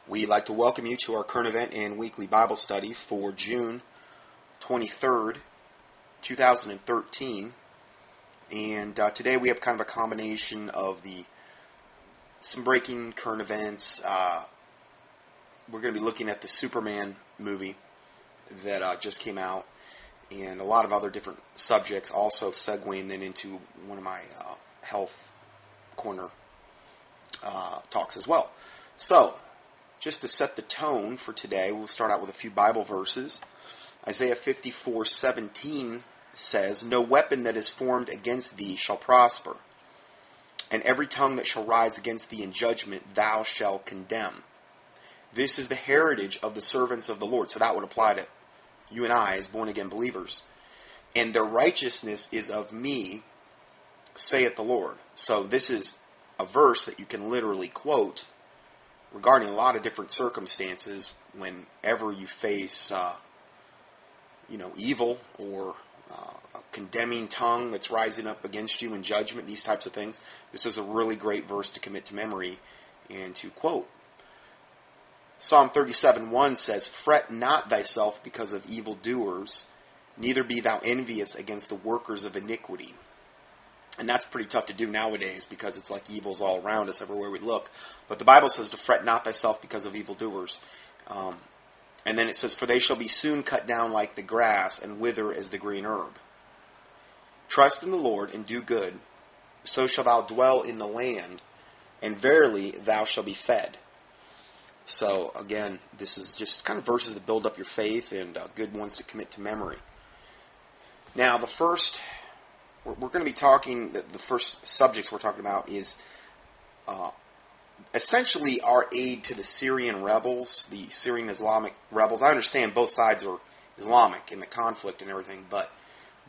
We'd like to welcome you to our current event and weekly Bible study for June 23rd, 2013. And today we have kind of a combination of some breaking current events. We're going to be looking at the Superman movie that just came out, and a lot of other different subjects, also segueing then into one of my health corner talks as well. So, just to set the tone for today, we'll start out with a few Bible verses. Isaiah 54:17 says, "No weapon that is formed against thee shall prosper, and every tongue that shall rise against thee in judgment thou shalt condemn. This is the heritage of the servants of the Lord." So that would apply to you and I as born-again believers. "And their righteousness is of me, saith the Lord." So this is a verse that you can literally quote regarding a lot of different circumstances whenever you face evil or a condemning tongue that's rising up against you in judgment, these types of things. This is a really great verse to commit to memory and to quote. Psalm 37:1 says, "Fret not thyself because of evildoers, neither be thou envious against the workers of iniquity." And that's pretty tough to do nowadays because it's like evil's all around us everywhere we look. But the Bible says to fret not thyself because of evildoers. And then it says, "For they shall be soon cut down like the grass and wither as the green herb. Trust in the Lord and do good, so shalt thou dwell in the land, and verily thou shalt be fed." So again, this is just kind of verses that build up your faith and good ones to commit to memory. Now, we're going to be talking, the first subjects we're talking about is essentially our aid to the Syrian rebels, the Syrian Islamic rebels. I understand both sides are Islamic in the conflict and everything, but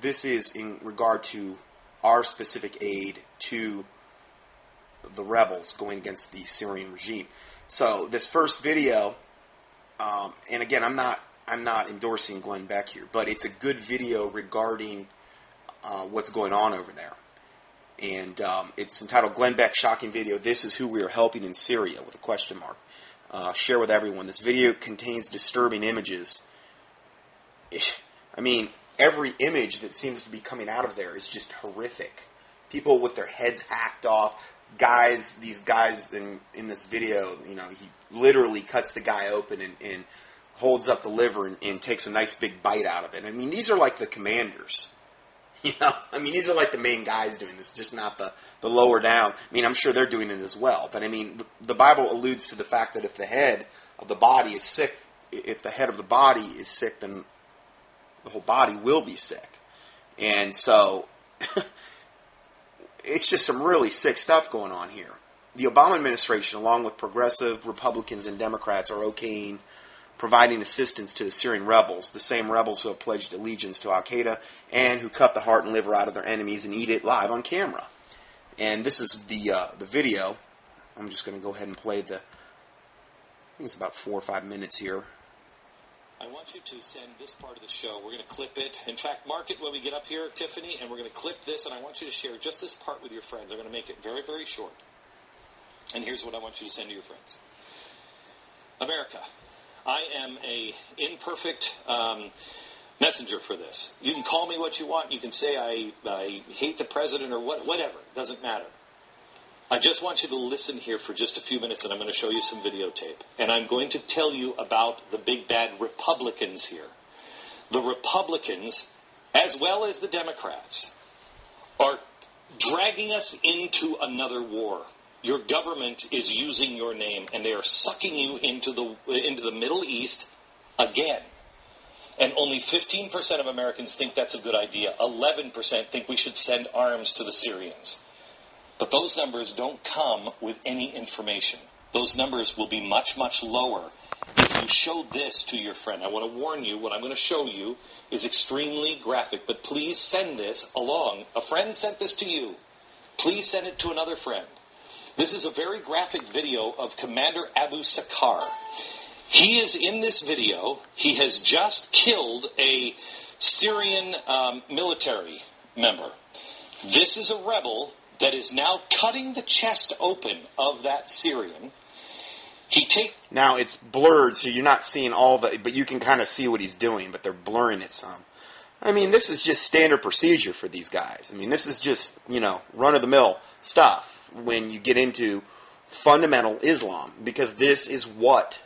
this is in regard to our specific aid to the rebels going against the Syrian regime. So this first video, and again, I'm not endorsing Glenn Beck here, but it's a good video regarding what's going on over there. And it's entitled "Glenn Beck Shocking Video, This is Who We Are Helping in Syria," with a question mark. Share with everyone. This video contains disturbing images. I mean, every image that seems to be coming out of there is just horrific. People with their heads hacked off. These guys in this video, he literally cuts the guy open and holds up the liver and takes a nice big bite out of it. I mean, these are like the commanders. These are like the main guys doing this, just not the lower down. I mean, I'm sure they're doing it as well. But I mean, the Bible alludes to the fact that if the head of the body is sick, then the whole body will be sick. And so it's just some really sick stuff going on here. The Obama administration, along with progressive Republicans and Democrats, are okaying providing assistance to the Syrian rebels, the same rebels who have pledged allegiance to Al-Qaeda and who cut the heart and liver out of their enemies and eat it live on camera. And this is the video. I'm just going to go ahead and play I think it's about 4 or 5 minutes here. I want you to send this part of the show. We're going to clip it. In fact, mark it when we get up here, Tiffany, and we're going to clip this, and I want you to share just this part with your friends. I'm going to make it very, very short. And here's what I want you to send to your friends. America, I am a imperfect messenger for this. You can call me what you want. You can say I hate the president or whatever. It doesn't matter. I just want you to listen here for just a few minutes, and I'm going to show you some videotape. And I'm going to tell you about the big bad Republicans here. The Republicans, as well as the Democrats, are dragging us into another war. Your government is using your name, and they are sucking you into the Middle East again. And only 15% of Americans think that's a good idea. 11% think we should send arms to the Syrians. But those numbers don't come with any information. Those numbers will be much, much lower if you show this to your friend. I want to warn you, what I'm going to show you is extremely graphic, but please send this along. A friend sent this to you. Please send it to another friend. This is a very graphic video of Commander Abu Sakar. He is in this video. He has just killed a Syrian military member. This is a rebel that is now cutting the chest open of that Syrian. Now it's blurred, so you're not seeing all the, but you can kind of see what he's doing, but they're blurring it some. I mean, this is just standard procedure for these guys. I mean, this is just, run-of-the-mill stuff when you get into fundamental Islam, because this is what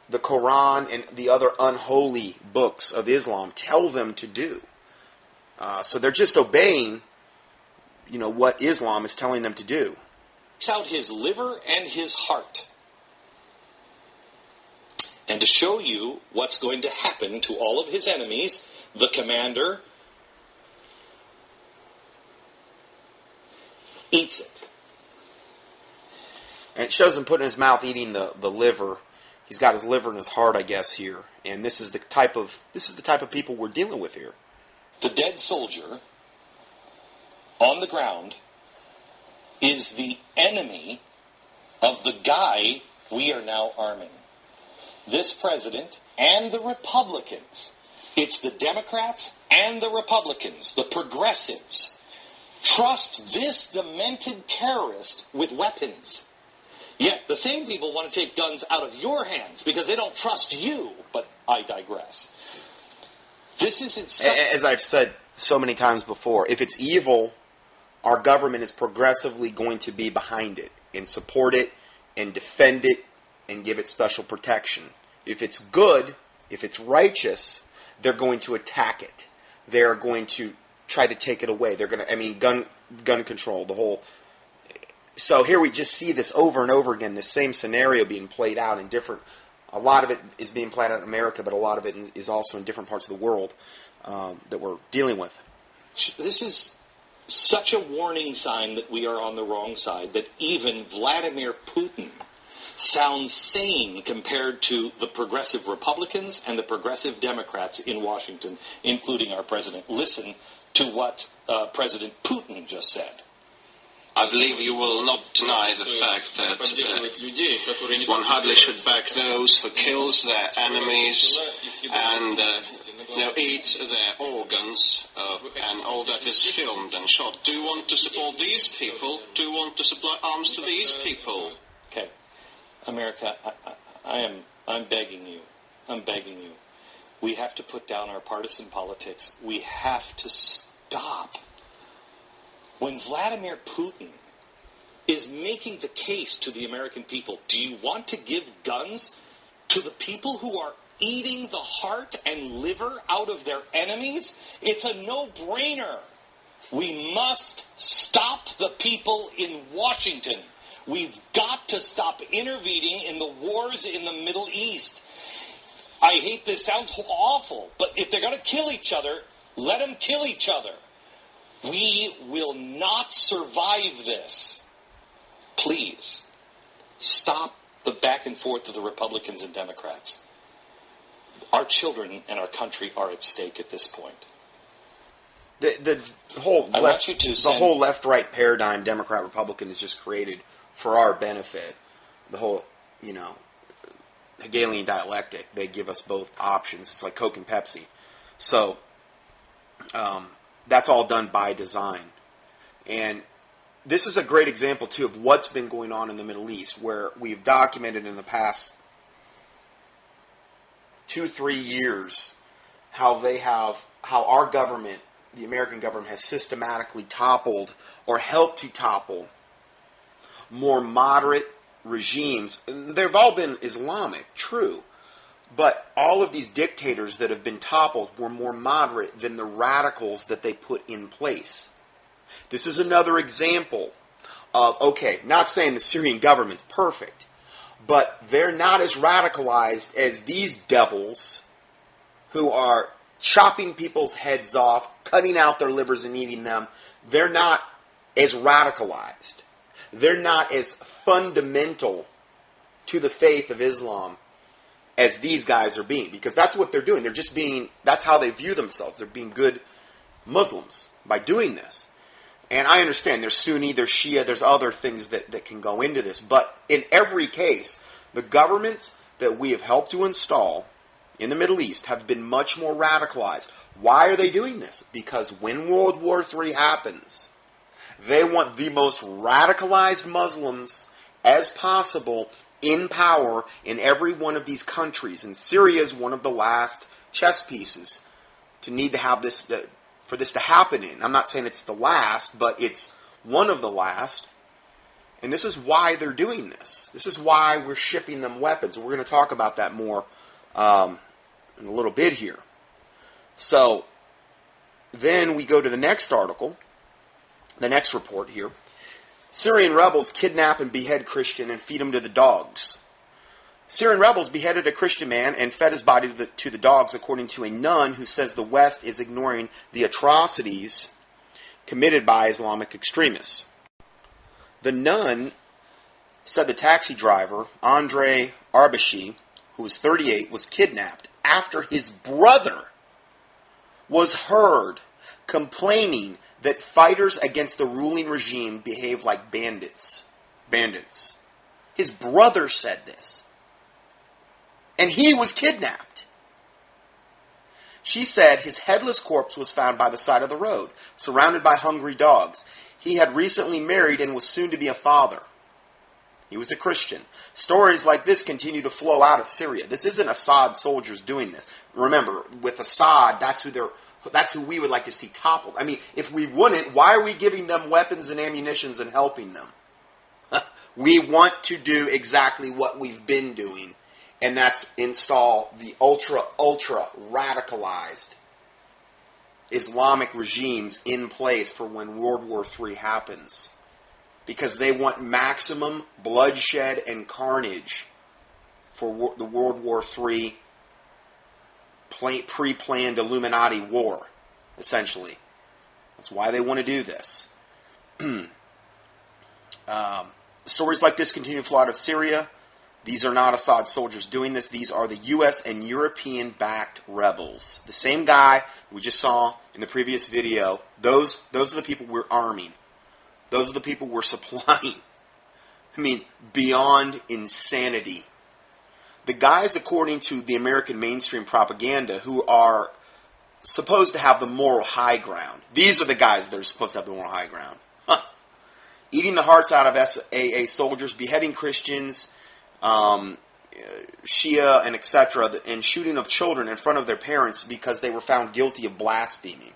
the Quran and the other unholy books of Islam tell them to do. So they're just obeying, what Islam is telling them to do. Takes out his liver and his heart. And to show you what's going to happen to all of his enemies, the commander eats it. And it shows him putting in his mouth, eating the liver. He's got his liver and his heart, I guess, here. And this is the type of people we're dealing with here. The dead soldier on the ground is the enemy of the guy we are now arming. This president and the Republicans, it's the Democrats and the Republicans, the progressives, trust this demented terrorist with weapons. Yet the same people want to take guns out of your hands because they don't trust you. But I digress. This is as I've said so many times before, if it's evil, our government is progressively going to be behind it and support it and defend it and give it special protection. If it's good, if it's righteous, they're going to attack it. They're going to try to take it away. They're going to, gun control, the whole. So here we just see this over and over again, this same scenario being played out in different. A lot of it is being played out in America, but a lot of it is also in different parts of the world that we're dealing with. This is such a warning sign that we are on the wrong side, that even Vladimir Putin sounds sane compared to the progressive Republicans and the progressive Democrats in Washington, including our president. Listen to what President Putin just said. I believe you will not deny the fact that one hardly should back those who kills their enemies and eat their organs and all that is filmed and shot. Do you want to support these people? Do you want to supply arms to these people? Okay, America, I'm begging you. I'm begging you. We have to put down our partisan politics. We have to stop. When Vladimir Putin is making the case to the American people, do you want to give guns to the people who are eating the heart and liver out of their enemies? It's a no-brainer. We must stop the people in Washington. We've got to stop intervening in the wars in the Middle East. I hate this, sounds awful, but if they're going to kill each other, let them kill each other. We will not survive this. Please, stop the back and forth of the Republicans and Democrats. Our children and our country are at stake at this point. The whole whole left-right paradigm, Democrat-Republican, is just created for our benefit. The whole, Hegelian dialectic, they give us both options. It's like Coke and Pepsi. So, that's all done by design. And this is a great example, too, of what's been going on in the Middle East, where we've documented in the past 2-3 years how our government, the American government, has systematically toppled or helped to topple more moderate regimes. They've all been Islamic, true. But all of these dictators that have been toppled were more moderate than the radicals that they put in place. This is another example of, not saying the Syrian government's perfect, but they're not as radicalized as these devils who are chopping people's heads off, cutting out their livers and eating them. They're not as radicalized. They're not as fundamental to the faith of Islam as these guys are being, because that's what they're doing. They're just that's how they view themselves. They're being good Muslims by doing this. And I understand there's Sunni, there's Shia, there's other things that can go into this. But in every case, the governments that we have helped to install in the Middle East have been much more radicalized. Why are they doing this? Because when World War III happens, they want the most radicalized Muslims as possible in power in every one of these countries. And Syria is one of the last chess pieces to need to have this, for this to happen in. I'm not saying it's the last, but it's one of the last. And this is why they're doing this. This is why we're shipping them weapons. And we're going to talk about that more in a little bit here. So then we go to the next article, the next report here. Syrian rebels kidnap and behead Christian and feed him to the dogs. Syrian rebels beheaded a Christian man and fed his body to the dogs, according to a nun who says the West is ignoring the atrocities committed by Islamic extremists. The nun said the taxi driver, Andrei Arbashi, who was 38, was kidnapped after his brother was heard complaining that fighters against the ruling regime behave like bandits. His brother said this. And he was kidnapped. She said his headless corpse was found by the side of the road, surrounded by hungry dogs. He had recently married and was soon to be a father. He was a Christian. Stories like this continue to flow out of Syria. This isn't Assad soldiers doing this. Remember, with Assad, that's who we would like to see toppled. I mean, if we wouldn't, why are we giving them weapons and ammunitions and helping them? We want to do exactly what we've been doing, and that's install the ultra radicalized Islamic regimes in place for when World War III happens. Because they want maximum bloodshed and carnage for the World War III pre-planned Illuminati war, essentially. That's why they want to do this. Stories like this continue to flow out of Syria. These are not Assad soldiers doing this. These are the U.S. and European-backed rebels. The same guy we just saw in the previous video. Those are the people we're arming. Those are the people we're supplying. I mean, beyond insanity. The guys, according to the American mainstream propaganda, who are supposed to have the moral high ground. These are the guys that are supposed to have the moral high ground. Eating the hearts out of SAA soldiers, beheading Christians, Shia, and etc., and shooting of children in front of their parents because they were found guilty of blaspheming.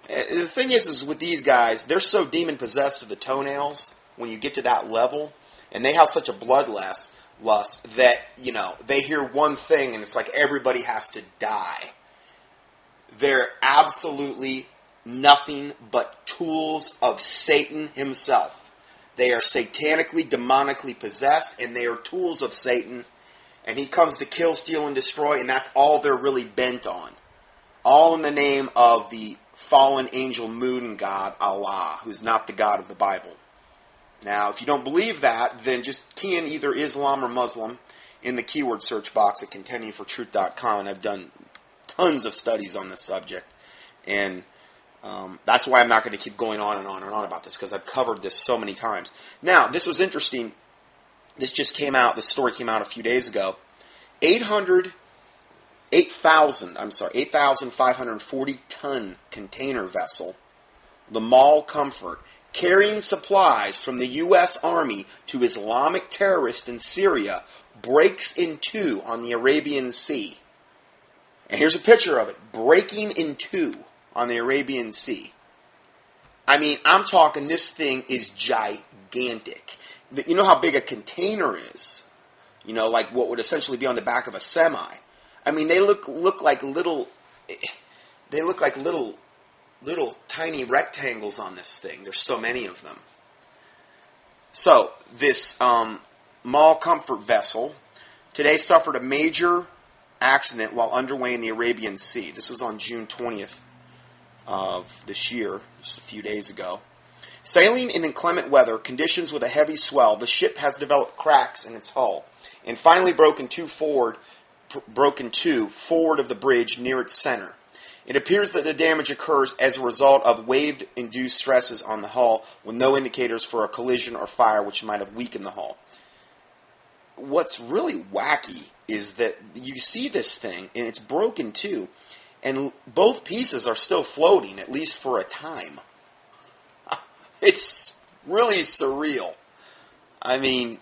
The thing is with these guys, they're so demon-possessed of the toenails when you get to that level, and they have such a bloodlust that, they hear one thing and it's like everybody has to die. They're absolutely nothing but tools of Satan himself. They are satanically, demonically possessed, and they are tools of Satan, and he comes to kill, steal, and destroy, and that's all they're really bent on. All in the name of the fallen angel moon god, Allah, who's not the God of the Bible. Now, if you don't believe that, then just key in either Islam or Muslim in the keyword search box at contendingfortruth.com, and I've done tons of studies on this subject, and that's why I'm not going to keep going on and on and on about this, because I've covered this so many times. Now, this was interesting. This just came out, this story came out a few days ago. 8,540-ton container vessel, the MOL COMFORT, carrying supplies from the U.S. Army to Islamic terrorists in Syria, breaks in two on the Arabian Sea. And here's a picture of it, breaking in two on the Arabian Sea. I mean, I'm talking, this thing is gigantic. You know how big a container is? Like what would essentially be on the back of a semi. I mean, they look like little tiny rectangles on this thing. There's so many of them. So, this MOL COMFORT vessel today suffered a major accident while underway in the Arabian Sea. This was on June 20th of this year, just a few days ago. Sailing in inclement weather, conditions with a heavy swell, the ship has developed cracks in its hull and finally broken two forward of the bridge near its center. It appears that the damage occurs as a result of wave-induced stresses on the hull with no indicators for a collision or fire which might have weakened the hull. What's really wacky is that you see this thing, and it's broken too, and both pieces are still floating, at least for a time. It's really surreal. I mean,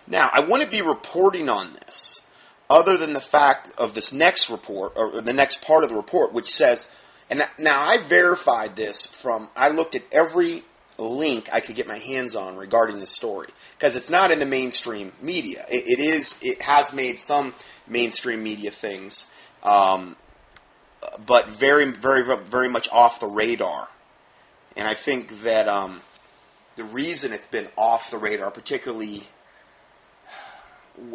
Now, I wouldn't be reporting on this other than the fact of this next report, or the next part of the report, which says, and now I verified this I looked at every link I could get my hands on regarding this story, because it's not in the mainstream media. It has made some mainstream media things, but very, very, very much off the radar. And I think that the reason it's been off the radar, particularly,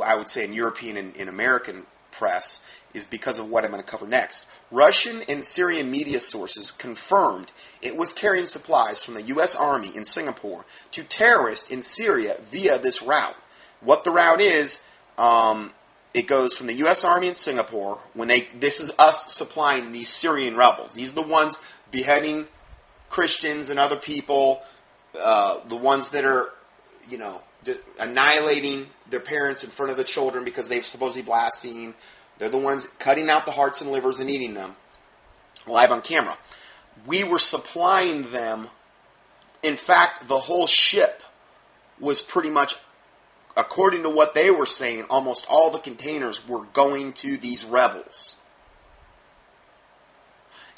I would say, in European and in American press, is because of what I'm going to cover next. Russian and Syrian media sources confirmed it was carrying supplies from the U.S. Army in Singapore to terrorists in Syria via this route. What the route is, it goes from the U.S. Army in Singapore. This is us supplying these Syrian rebels. These are the ones beheading Christians and other people, the ones that are, annihilating their parents in front of the children because they've supposedly blasphemed. They're the ones cutting out the hearts and livers and eating them live on camera. We were supplying them. In fact, the whole ship was pretty much, according to what they were saying, almost all the containers were going to these rebels.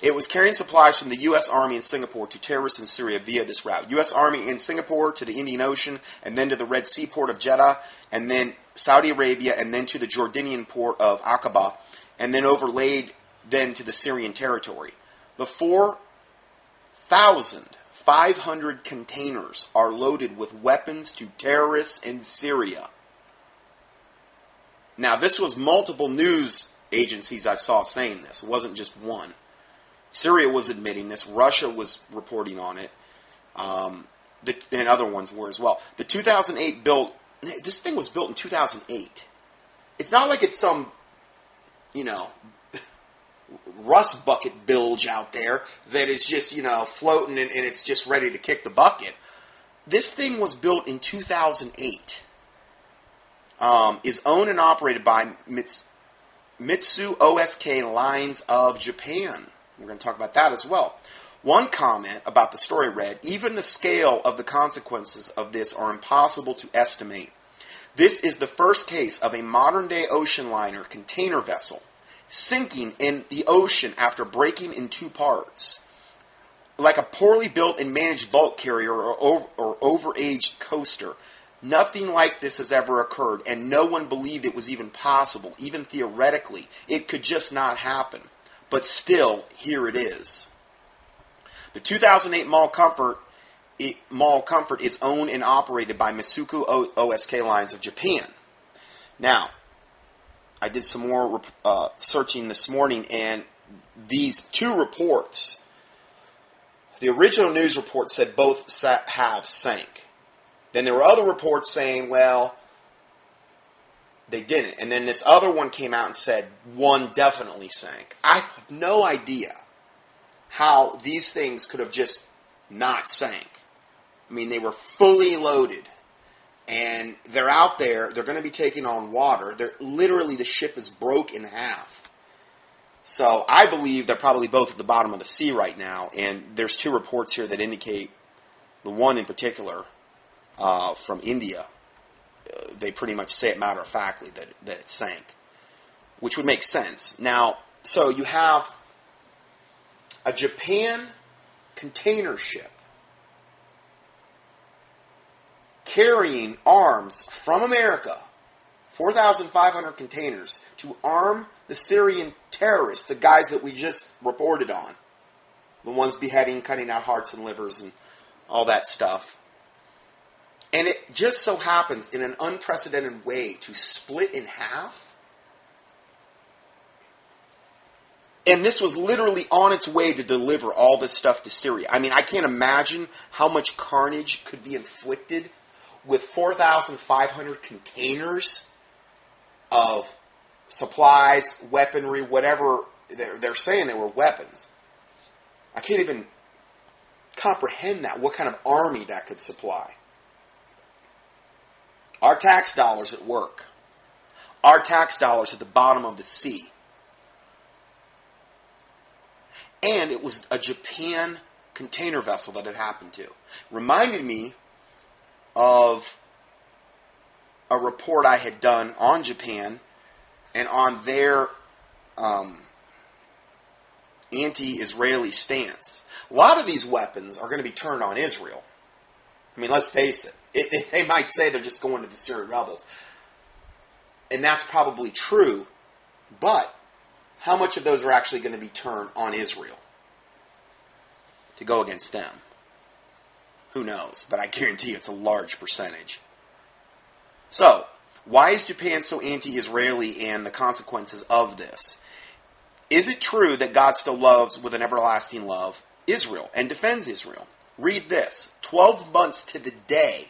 It was carrying supplies from the U.S. Army in Singapore to terrorists in Syria via this route. U.S. Army in Singapore to the Indian Ocean, and then to the Red Sea port of Jeddah, and then Saudi Arabia, and then to the Jordanian port of Aqaba, and then overlaid then to the Syrian territory. The 4,500 containers are loaded with weapons to terrorists in Syria. Now, this was multiple news agencies I saw saying this. It wasn't just one. Syria was admitting this. Russia was reporting on it. And other ones were as well. The 2008 this thing was built in 2008. It's not like it's some, rust bucket bilge out there that is just, floating and it's just ready to kick the bucket. This thing was built in 2008. Is owned and operated by Mitsu OSK Lines of Japan. We're going to talk about that as well. One comment about the story read, even the scale of the consequences of this are impossible to estimate. This is the first case of a modern-day ocean liner container vessel sinking in the ocean after breaking in two parts. Like a poorly built and managed bulk carrier or overaged coaster, nothing like this has ever occurred, and no one believed it was even possible, even theoretically. It could just not happen. But still, here it is. The 2008 MOL COMFORT is owned and operated by Mitsuku OSK Lines of Japan. Now, I did some more searching this morning, and these two reports, the original news report said both halves sank. Then there were other reports saying, well, they didn't. And then this other one came out and said one definitely sank. I have no idea how these things could have just not sank. I mean, they were fully loaded. And they're out there. They're going to be taking on water. Literally, the ship is broke in half. So I believe they're probably both at the bottom of the sea right now. And there's two reports here that indicate, the one in particular from India, they pretty much say it matter-of-factly that it sank, which would make sense. Now, so you have a Japan container ship carrying arms from America, 4,500 containers, to arm the Syrian terrorists, the guys that we just reported on, the ones beheading, cutting out hearts and livers and all that stuff. And it just so happens, in an unprecedented way, to split in half. And this was literally on its way to deliver all this stuff to Syria. I mean, I can't imagine how much carnage could be inflicted with 4,500 containers of supplies, weaponry, whatever. They're saying they were weapons. I can't even comprehend that, what kind of army that could supply. Our tax dollars at work. Our tax dollars at the bottom of the sea. And it was a Japan container vessel that it happened to. Reminded me of a report I had done on Japan and on their anti-Israeli stance. A lot of these weapons are going to be turned on Israel. I mean, let's face it. They might say they're just going to the Syrian rebels. And that's probably true. But how much of those are actually going to be turned on Israel to go against them? Who knows? But I guarantee you it's a large percentage. So, why is Japan so anti-Israeli and the consequences of this? Is it true that God still loves, with an everlasting love, Israel and defends Israel? Read this. 12 months to the day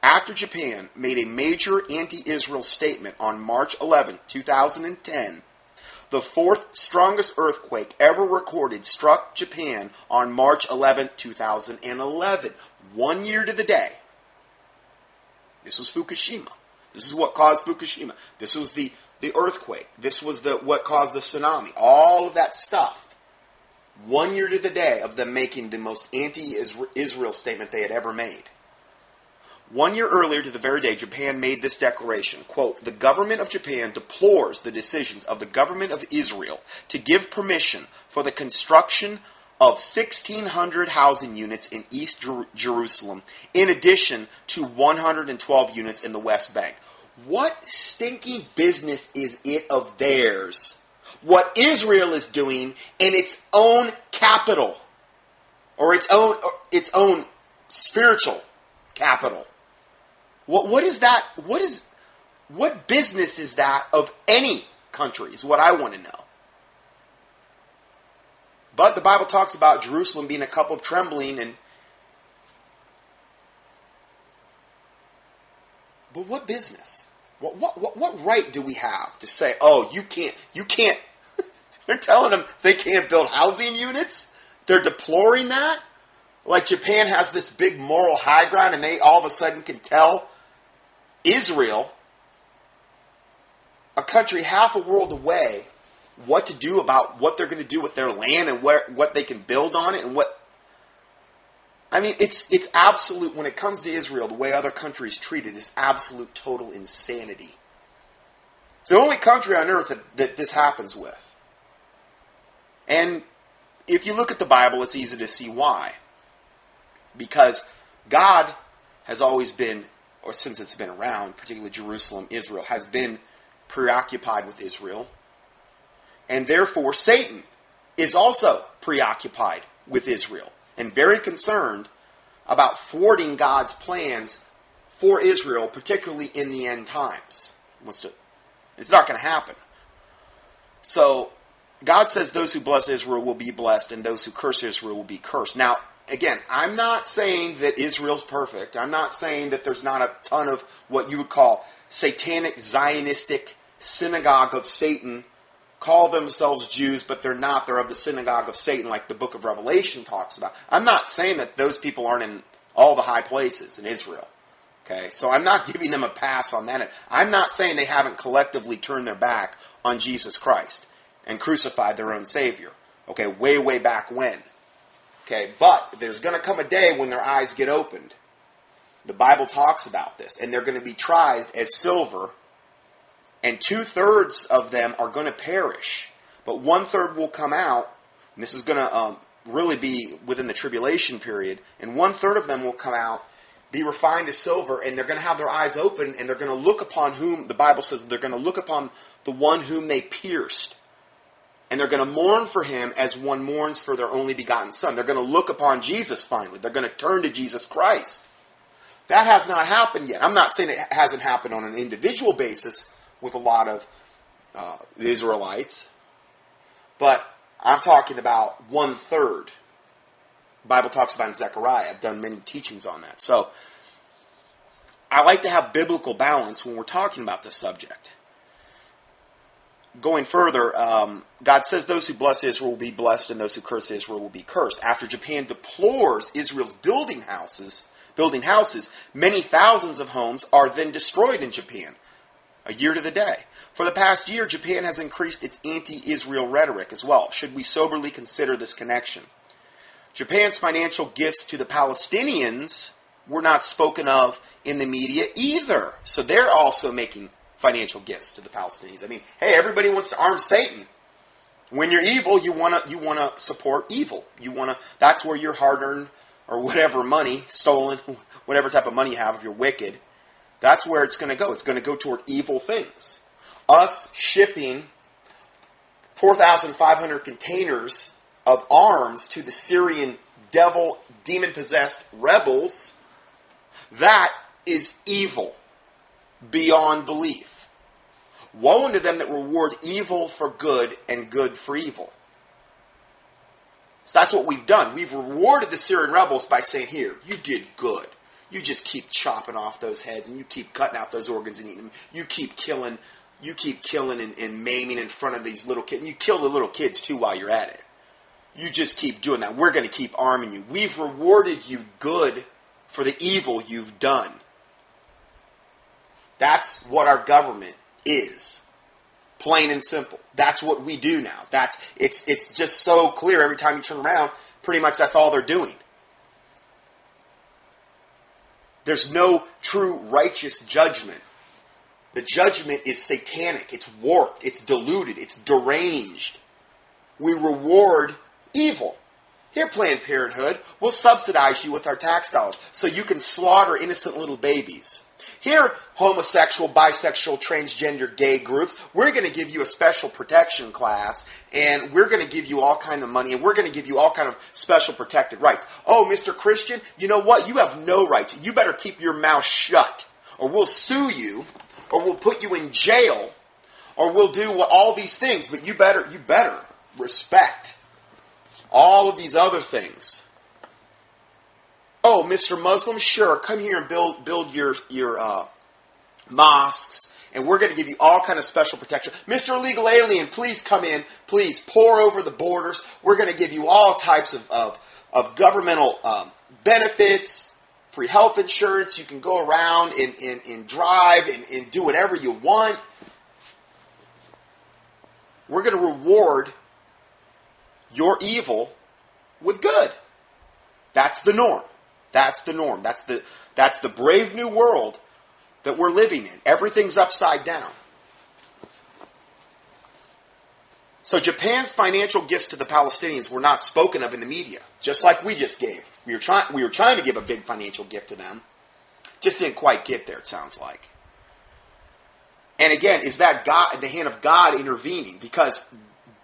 after Japan made a major anti-Israel statement on March 11, 2010, the fourth strongest earthquake ever recorded struck Japan on March 11, 2011. 1 year to the day. This was Fukushima. This is what caused Fukushima. This was the earthquake. This was what caused the tsunami. All of that stuff. 1 year to the day of them making the most anti-Israel statement they had ever made. 1 year earlier to the very day, Japan made this declaration, quote, "The government of Japan deplores the decisions of the government of Israel to give permission for the construction of 1,600 housing units in East Jerusalem, in addition to 112 units in the West Bank." What stinking business is it of theirs? What Israel is doing in its own capital, or its own spiritual capital. What is that? What business is that of any country? Is what I want to know. But the Bible talks about Jerusalem being a cup of trembling, but what business? What right do we have to say, oh, you can't? They're telling them they can't build housing units. They're deploring that. Like Japan has this big moral high ground, and they all of a sudden can tell Israel, a country half a world away, what to do about what they're going to do with their land and what they can build on it and what. I mean, it's absolute, when it comes to Israel, the way other countries treat it is absolute total insanity. It's the only country on earth that this happens with. And if you look at the Bible, it's easy to see why. Because God has always been, or since it's been around, particularly Jerusalem, Israel, has been preoccupied with Israel. And therefore, Satan is also preoccupied with Israel and very concerned about thwarting God's plans for Israel, particularly in the end times. It's not going to happen. So, God says those who bless Israel will be blessed, and those who curse Israel will be cursed. Now, again, I'm not saying that Israel's perfect. I'm not saying that there's not a ton of what you would call satanic, Zionistic synagogue of Satan, call themselves Jews, but they're not. They're of the synagogue of Satan, like the book of Revelation talks about. I'm not saying that those people aren't in all the high places in Israel. Okay, so I'm not giving them a pass on that. I'm not saying they haven't collectively turned their back on Jesus Christ and crucified their own Savior. Okay, way, way back when. Okay, but there's going to come a day when their eyes get opened. The Bible talks about this, and they're going to be tried as silver, and 2/3 of them are going to perish, but 1/3 will come out, and this is going to really be within the tribulation period, and 1/3 of them will come out, be refined as silver, and they're going to have their eyes open, and they're going to look upon whom, the Bible says, they're going to look upon the one whom they pierced. And they're going to mourn for him as one mourns for their only begotten son. They're going to look upon Jesus finally. They're going to turn to Jesus Christ. That has not happened yet. I'm not saying it hasn't happened on an individual basis with a lot of the Israelites. But I'm talking about 1/3. The Bible talks about in Zechariah. I've done many teachings on that. So I like to have biblical balance when we're talking about this subject. Going further, God says those who bless Israel will be blessed and those who curse Israel will be cursed. After Japan deplores Israel's building houses, many thousands of homes are then destroyed in Japan, a year to the day. For the past year, Japan has increased its anti-Israel rhetoric as well. Should we soberly consider this connection? Japan's financial gifts to the Palestinians were not spoken of in the media either. So they're also making financial gifts to the Palestinians. I mean, hey, everybody wants to arm Satan. When you're evil, you wanna support evil. That's where your hard-earned or whatever money, stolen, whatever type of money you have, if you're wicked, that's where it's going to go. It's going to go toward evil things. Us shipping 4,500 containers of arms to the Syrian demon-possessed rebels, that is evil beyond belief. Woe unto them that reward evil for good and good for evil. So that's what we've done. We've rewarded the Syrian rebels by saying, here, you did good. You just keep chopping off those heads and you keep cutting out those organs and eating them. You keep killing and maiming in front of these little kids. And you kill the little kids too while you're at it. You just keep doing that. We're going to keep arming you. We've rewarded you good for the evil you've done. That's what our government is. Plain and simple. That's what we do now. It's just so clear every time you turn around, pretty much that's all they're doing. There's no true righteous judgment. The judgment is satanic. It's warped. It's diluted. It's deranged. We reward evil. Here, Planned Parenthood, we'll subsidize you with our tax dollars so you can slaughter innocent little babies. Here, homosexual, bisexual, transgender, gay groups, we're going to give you a special protection class, and we're going to give you all kind of money, and we're going to give you all kind of special protected rights. Oh, Mr. Christian, you know what? You have no rights. You better keep your mouth shut, or we'll sue you, or we'll put you in jail, or we'll do all these things. But you better respect all of these other things. Oh, Mr. Muslim, sure, come here and build your mosques, and we're going to give you all kind of special protection. Mr. Illegal Alien, please come in. Please pour over the borders. We're going to give you all types of governmental benefits, free health insurance. You can go around and drive and do whatever you want. We're going to reward your evil with good. That's the norm. That's the norm. That's the brave new world that we're living in. Everything's upside down. So Japan's financial gifts to the Palestinians were not spoken of in the media, just like we just gave. We were trying to give a big financial gift to them. Just didn't quite get there, it sounds like. And again, is that God, the hand of God intervening? Because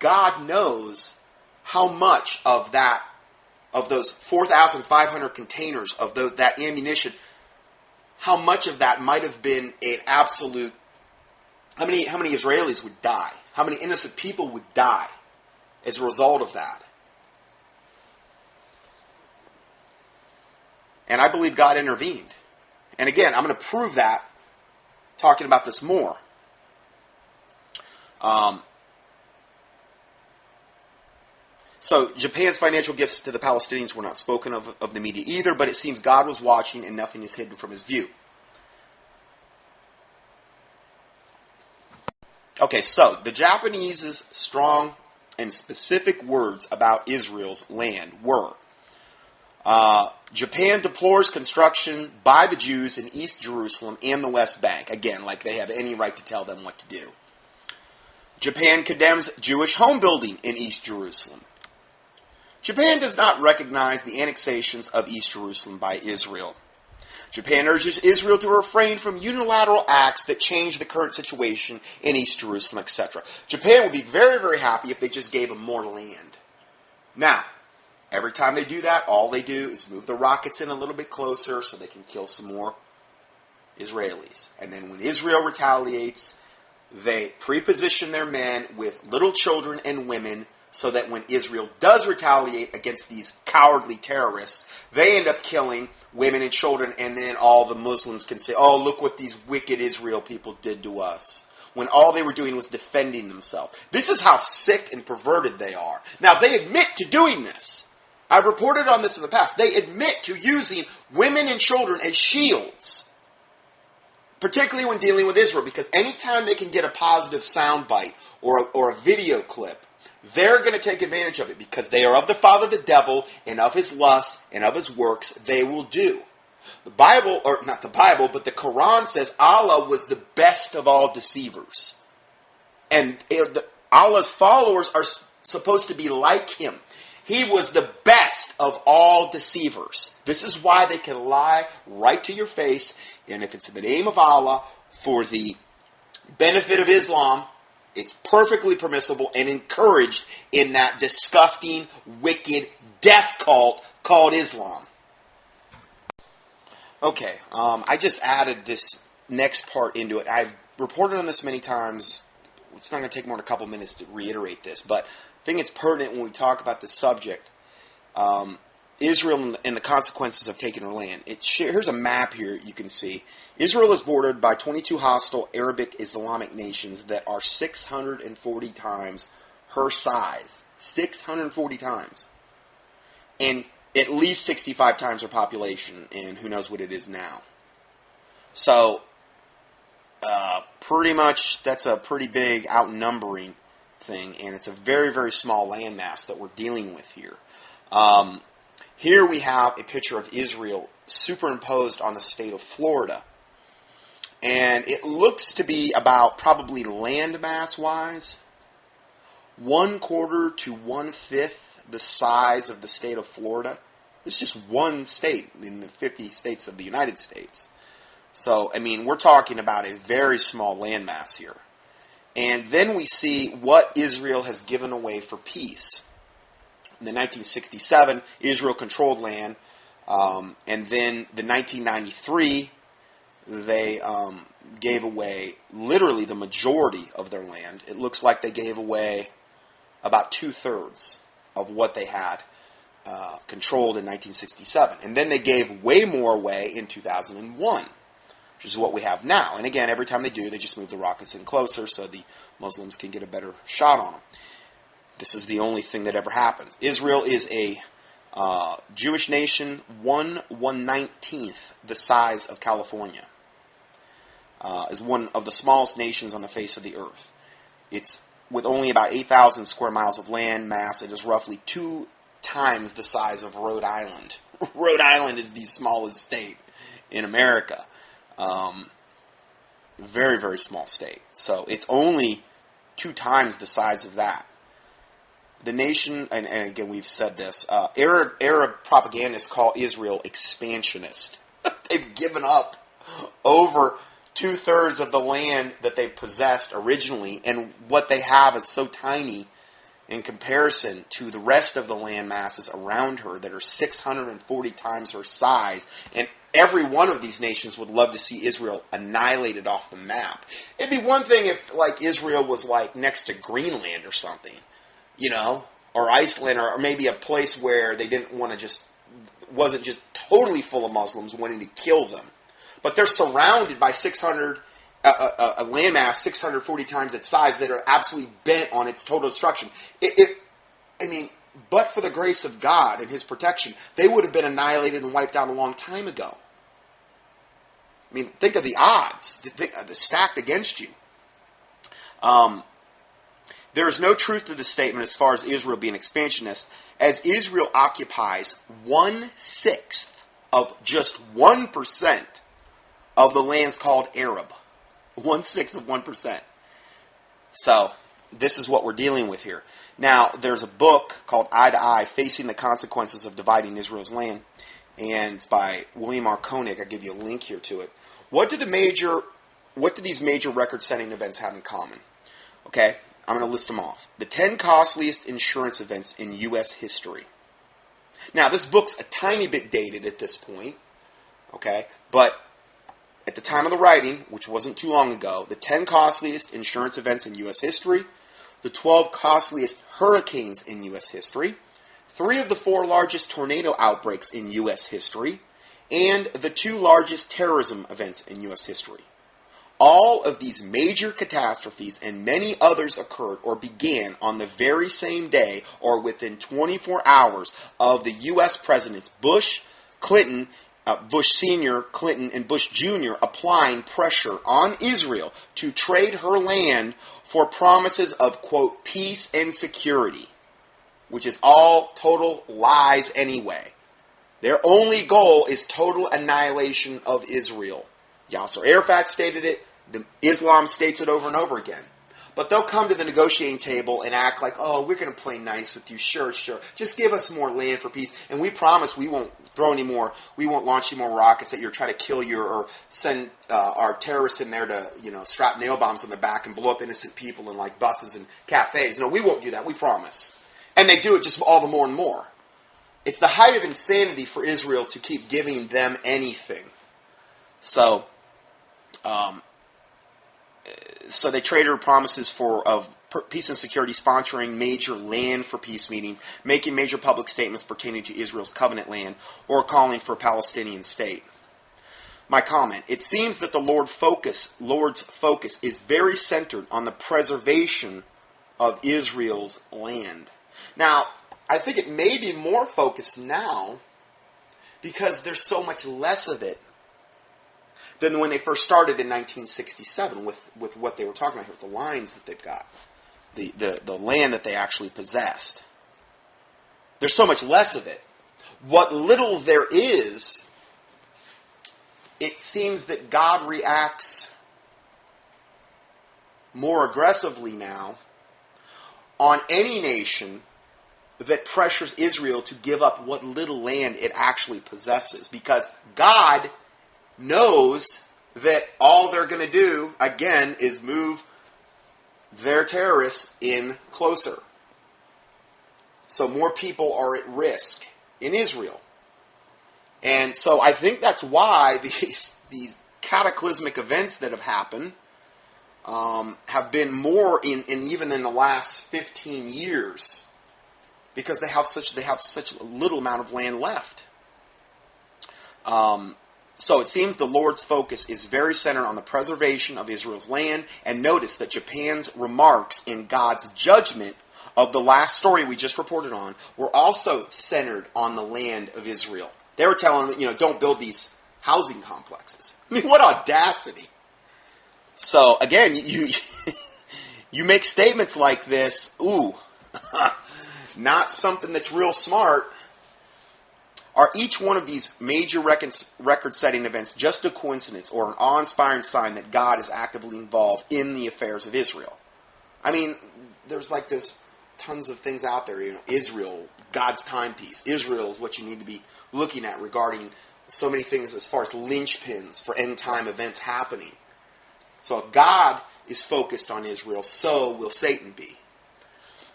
God knows how much of those 4,500 containers of that ammunition, how much of that might have been an absolute, how many Israelis would die? How many innocent people would die as a result of that? And I believe God intervened. And again, I'm going to prove that talking about this more. So Japan's financial gifts to the Palestinians were not spoken of the media either, but it seems God was watching and nothing is hidden from his view. Okay, so the Japanese's strong and specific words about Israel's land were, Japan deplores construction by the Jews in East Jerusalem and the West Bank. Again, like they have any right to tell them what to do. Japan condemns Jewish home building in East Jerusalem. Japan does not recognize the annexations of East Jerusalem by Israel. Japan urges Israel to refrain from unilateral acts that change the current situation in East Jerusalem, etc. Japan would be very, very happy if they just gave them more land. Now, every time they do that, all they do is move the rockets in a little bit closer so they can kill some more Israelis. And then when Israel retaliates, they preposition their men with little children and women so that when Israel does retaliate against these cowardly terrorists, they end up killing women and children, and then all the Muslims can say, oh, look what these wicked Israel people did to us, when all they were doing was defending themselves. This is how sick and perverted they are. Now, they admit to doing this. I've reported on this in the past. They admit to using women and children as shields, particularly when dealing with Israel, because anytime they can get a positive soundbite or a video clip, they're going to take advantage of it because they are of the father the devil, and of his lusts and of his works they will do. The Bible, or not the Bible, but the Quran says Allah was the best of all deceivers. And Allah's followers are supposed to be like him. He was the best of all deceivers. This is why they can lie right to your face, and if it's in the name of Allah, for the benefit of Islam, it's perfectly permissible and encouraged in that disgusting, wicked death cult called Islam. Okay, I just added this next part into it. I've reported on this many times. It's not going to take more than a couple minutes to reiterate this, but I think it's pertinent when we talk about this subject. Israel and the consequences of taking her land. Here's a map here you can see. Israel is bordered by 22 hostile Arabic Islamic nations that are 640 times her size. 640 times. And at least 65 times her population, and who knows what it is now. So, pretty much, that's a pretty big outnumbering thing, and it's a very, very small landmass that we're dealing with here. Here we have a picture of Israel superimposed on the state of Florida. And it looks to be about, probably landmass-wise, 1/4 to 1/5 the size of the state of Florida. It's just one state in the 50 states of the United States. So, I mean, we're talking about a very small landmass here. And then we see what Israel has given away for peace. In 1967, Israel controlled land, and then the 1993, they gave away literally the majority of their land. It looks like they gave away about 2/3 of what they had controlled in 1967. And then they gave way more away in 2001, which is what we have now. And again, every time they do, they just move the rockets in closer so the Muslims can get a better shot on them. This is the only thing that ever happens. Israel is a Jewish nation, 1/119th the size of California. Is one of the smallest nations on the face of the earth. It's with only about 8,000 square miles of land mass. It is roughly 2 times the size of Rhode Island. Rhode Island is the smallest state in America. Very, very small state. So it's only 2 times the size of that. The nation, and again we've said this, Arab propagandists call Israel expansionist. They've given up over 2/3 of the land that they possessed originally, and what they have is so tiny in comparison to the rest of the land masses around her that are 640 times her size, and every one of these nations would love to see Israel annihilated off the map. It'd be one thing if, like, Israel was, like, next to Greenland or something, you know, or Iceland, or maybe a place where they didn't want to wasn't just totally full of Muslims wanting to kill them. But they're surrounded by a landmass 640 times its size that are absolutely bent on its total destruction. But for the grace of God and His protection, they would have been annihilated and wiped out a long time ago. I mean, think of the odds, the stacked against you. There is no truth to this statement as far as Israel being expansionist, as Israel occupies 1/6 of just 1% of the lands called Arab. 1/6 of 1%. So, this is what we're dealing with here. Now, there's a book called Eye to Eye, Facing the Consequences of Dividing Israel's Land, and it's by William R. Koenig. I'll give you a link here to it. What do these major record-setting events have in common? Okay, I'm going to list them off. The 10 costliest insurance events in U.S. history. Now, this book's a tiny bit dated at this point, okay, but at the time of the writing, which wasn't too long ago, the 10 costliest insurance events in U.S. history, the 12 costliest hurricanes in U.S. history, 3 of the 4 largest tornado outbreaks in U.S. history, and the 2 largest terrorism events in U.S. history. All of these major catastrophes and many others occurred or began on the very same day or within 24 hours of the U.S. Presidents Bush, Clinton, Bush Sr., Clinton, and Bush Jr. applying pressure on Israel to trade her land for promises of, quote, peace and security, which is all total lies anyway. Their only goal is total annihilation of Israel. Yasser Arafat stated it. Islam states it over and over again. But they'll come to the negotiating table and act like, oh, we're going to play nice with you. Sure. Just give us more land for peace. And we promise we won't launch any more rockets at you or try to kill you or send our terrorists in there to, strap nail bombs on their back and blow up innocent people in like buses and cafes. No, we won't do that. We promise. And they do it just all the more and more. It's the height of insanity for Israel to keep giving them anything. So they traded promises of peace and security, sponsoring major land for peace meetings, making major public statements pertaining to Israel's covenant land, or calling for a Palestinian state. My comment, it seems that the Lord's focus is very centered on the preservation of Israel's land. Now, I think it may be more focused now because there's so much less of it than when they first started in 1967 with what they were talking about here, with the lines that they've got, the land that they actually possessed. There's so much less of it. What little there is, it seems that God reacts more aggressively now on any nation that pressures Israel to give up what little land it actually possesses. Because God knows that all they're going to do, again, is move their terrorists in closer. So more people are at risk in Israel. And so I think that's why these cataclysmic events that have happened have been more in even in the last 15 years. Because they have such a little amount of land left. So it seems the Lord's focus is very centered on the preservation of Israel's land. And notice that Japan's remarks in God's judgment of the last story we just reported on were also centered on the land of Israel. They were telling them, don't build these housing complexes. I mean, what audacity. So again, you make statements like this, not something that's real smart. Are each one of these major record-setting events just a coincidence or an awe-inspiring sign that God is actively involved in the affairs of Israel? I mean, there's tons of things out there. Israel, God's timepiece. Israel is what you need to be looking at regarding so many things as far as linchpins for end-time events happening. So if God is focused on Israel, so will Satan be.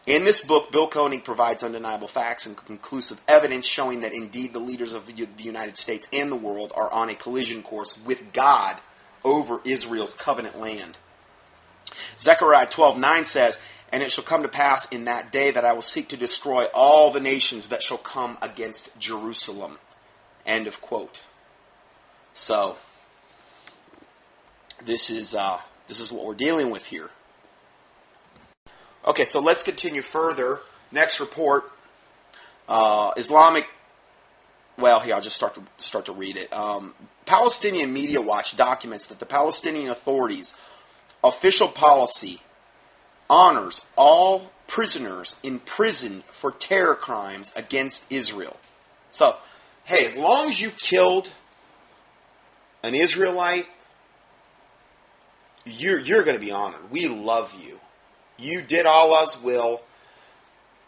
In this book, Bill Koenig provides undeniable facts and conclusive evidence showing that indeed the leaders of the United States and the world are on a collision course with God over Israel's covenant land. Zechariah 12:9 says, "And it shall come to pass in that day that I will seek to destroy all the nations that shall come against Jerusalem." End of quote. So, this is what we're dealing with here. Okay, so let's continue further. Next report, Islamic. Well, here I'll just start to read it. Palestinian Media Watch documents that the Palestinian Authority's official policy honors all prisoners in prison for terror crimes against Israel. So, hey, as long as you killed an Israelite, you're going to be honored. We love you. You did Allah's will,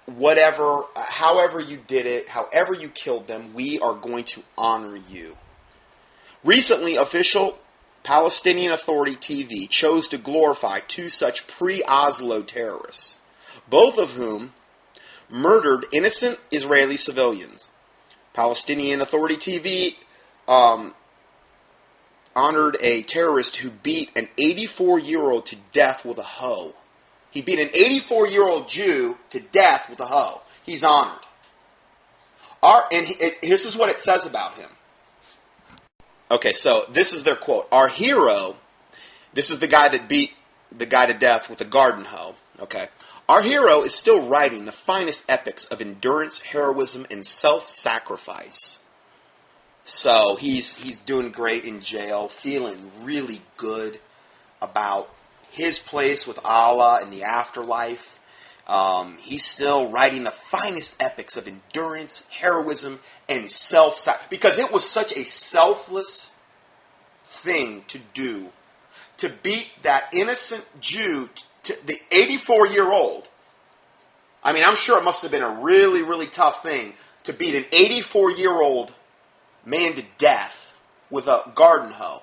whatever, however you did it, however you killed them, we are going to honor you. Recently, official Palestinian Authority TV chose to glorify two such pre-Oslo terrorists, both of whom murdered innocent Israeli civilians. Palestinian Authority TV honored a terrorist who beat an 84-year-old to death with a hoe. He beat an 84-year-old Jew to death with a hoe. He's honored. This is what it says about him. Okay, so this is their quote. Our hero, this is the guy that beat the guy to death with a garden hoe. Okay. Our hero is still writing the finest epics of endurance, heroism, and self-sacrifice. So he's doing great in jail, feeling really good about his place with Allah in the afterlife. He's still writing the finest epics of endurance, heroism, and self-sacrifice. Because it was such a selfless thing to do, to beat that innocent Jew, the 84-year-old. I mean, I'm sure it must have been a really, really tough thing to beat an 84-year-old man to death with a garden hoe.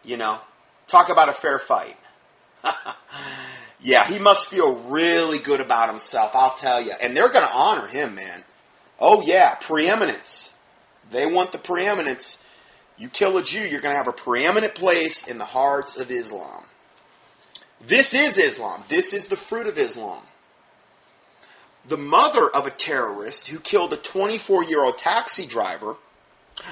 You know? Talk about a fair fight. Yeah, he must feel really good about himself, I'll tell you. And they're going to honor him, man. Oh, yeah, preeminence. They want the preeminence. You kill a Jew, you're going to have a preeminent place in the hearts of Islam. This is Islam. This is the fruit of Islam. The mother of a terrorist who killed a 24-year-old taxi driver,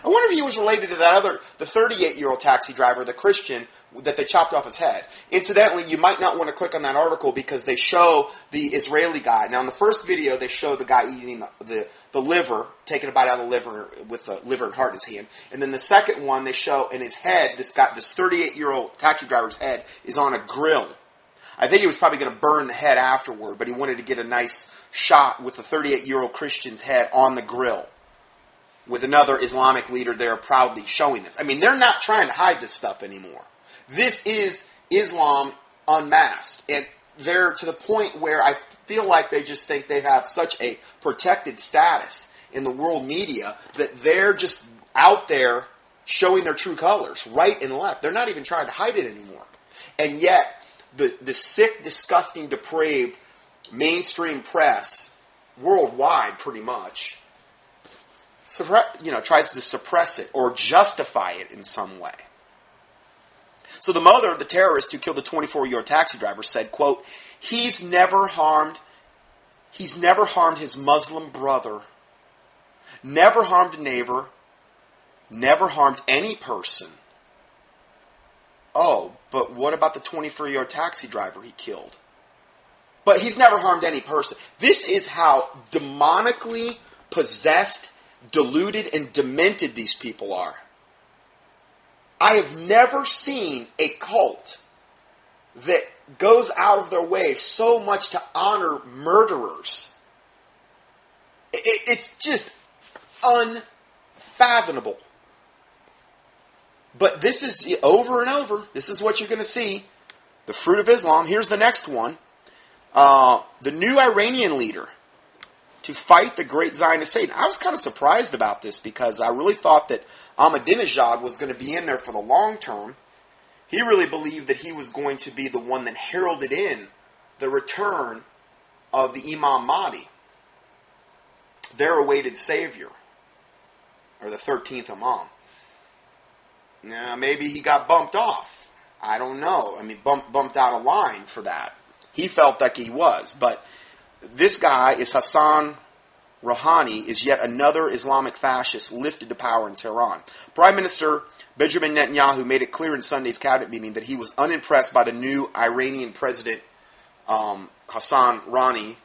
I wonder if he was related to the 38-year-old taxi driver, the Christian, that they chopped off his head. Incidentally, you might not want to click on that article because they show the Israeli guy. Now, in the first video, they show the guy eating the liver, taking a bite out of the liver with the liver and heart in his hand. And then the second one, they show in his head, this 38-year-old taxi driver's head is on a grill. I think he was probably going to burn the head afterward, but he wanted to get a nice shot with the 38-year-old Christian's head on the grill, with another Islamic leader there proudly showing this. I mean, they're not trying to hide this stuff anymore. This is Islam unmasked. And they're to the point where I feel like they just think they have such a protected status in the world media that they're just out there showing their true colors, right and left. They're not even trying to hide it anymore. And yet, the sick, disgusting, depraved mainstream press, worldwide pretty much, tries to suppress it or justify it in some way. So the mother of the terrorist who killed the 24-year-old taxi driver said, quote, he's never harmed his Muslim brother, never harmed a neighbor, never harmed any person. Oh, but what about the 24-year-old taxi driver he killed? But he's never harmed any person. This is how demonically possessed, deluded, and demented these people are. I have never seen a cult that goes out of their way so much to honor murderers. It's just unfathomable. But this is over and over. This is what you're going to see. The fruit of Islam. Here's the next one. The new Iranian leader to fight the great Zionist Satan. I was kind of surprised about this because I really thought that Ahmadinejad was going to be in there for the long term. He really believed that he was going to be the one that heralded in the return of the Imam Mahdi, their awaited savior, or the 13th Imam. Now, maybe he got bumped off. I don't know. I mean, bumped out of line for that. He felt like he was. But this guy is Hassan Rouhani, is yet another Islamic fascist lifted to power in Tehran. Prime Minister Benjamin Netanyahu made it clear in Sunday's cabinet meeting that he was unimpressed by the new Iranian president, Hassan Rouhani,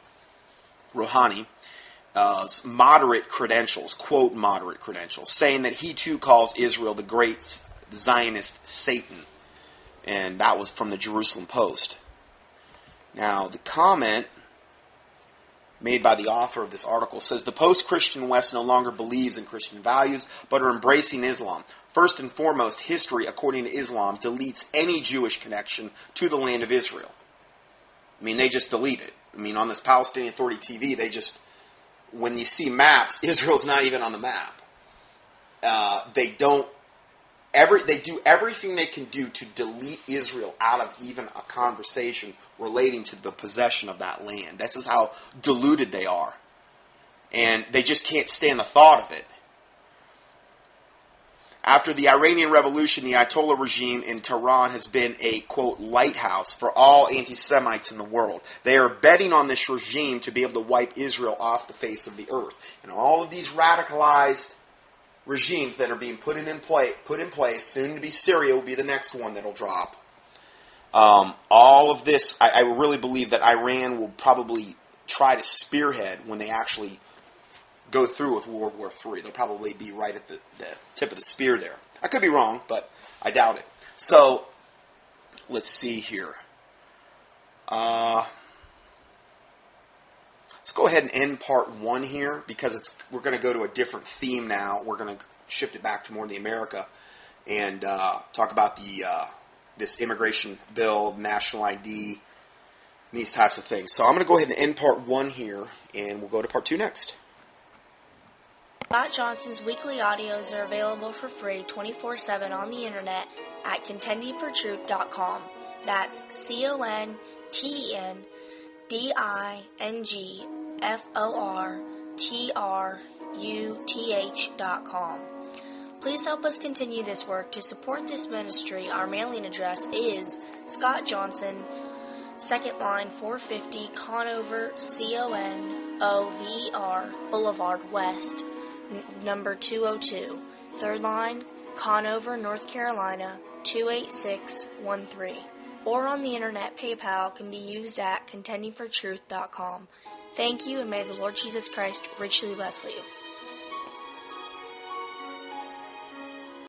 moderate credentials, quote moderate credentials, saying that he too calls Israel the great Zionist Satan. And that was from the Jerusalem Post. Now, the comment made by the author of this article says the post-Christian West no longer believes in Christian values, but are embracing Islam. First and foremost, history, according to Islam, deletes any Jewish connection to the land of Israel. I mean, they just delete it. I mean, on this Palestinian Authority TV, they just, when you see maps, Israel's not even on the map. They do everything they can do to delete Israel out of even a conversation relating to the possession of that land. This is how deluded they are. And they just can't stand the thought of it. After the Iranian Revolution, the Ayatollah regime in Tehran has been a, quote, lighthouse for all anti-Semites in the world. They are betting on this regime to be able to wipe Israel off the face of the earth. And all of these radicalized regimes that are being put in place, soon to be Syria will be the next one that'll drop. All of this, I really believe that Iran will probably try to spearhead when they actually go through with World War III. They'll probably be right at the tip of the spear there. I could be wrong, but I doubt it. So, let's see here. Let's go ahead and end part 1 here because we're going to go to a different theme now. We're going to shift it back to more of the America and talk about this immigration bill, national ID, these types of things. So I'm going to go ahead and end part 1 here, and we'll go to part 2 next. Scott Johnson's weekly audios are available for free 24/7 on the internet at contendingfortruth.com. That's CONTENDINGFORTRUTH.com. Please help us continue this work. To support this ministry, our mailing address is Scott Johnson, 2nd line 450 Conover, CONOVER Boulevard West, number 202, 3rd line, Conover, North Carolina, 28613. Or on the internet, PayPal can be used at contendingfortruth.com. Thank you, and may the Lord Jesus Christ richly bless you.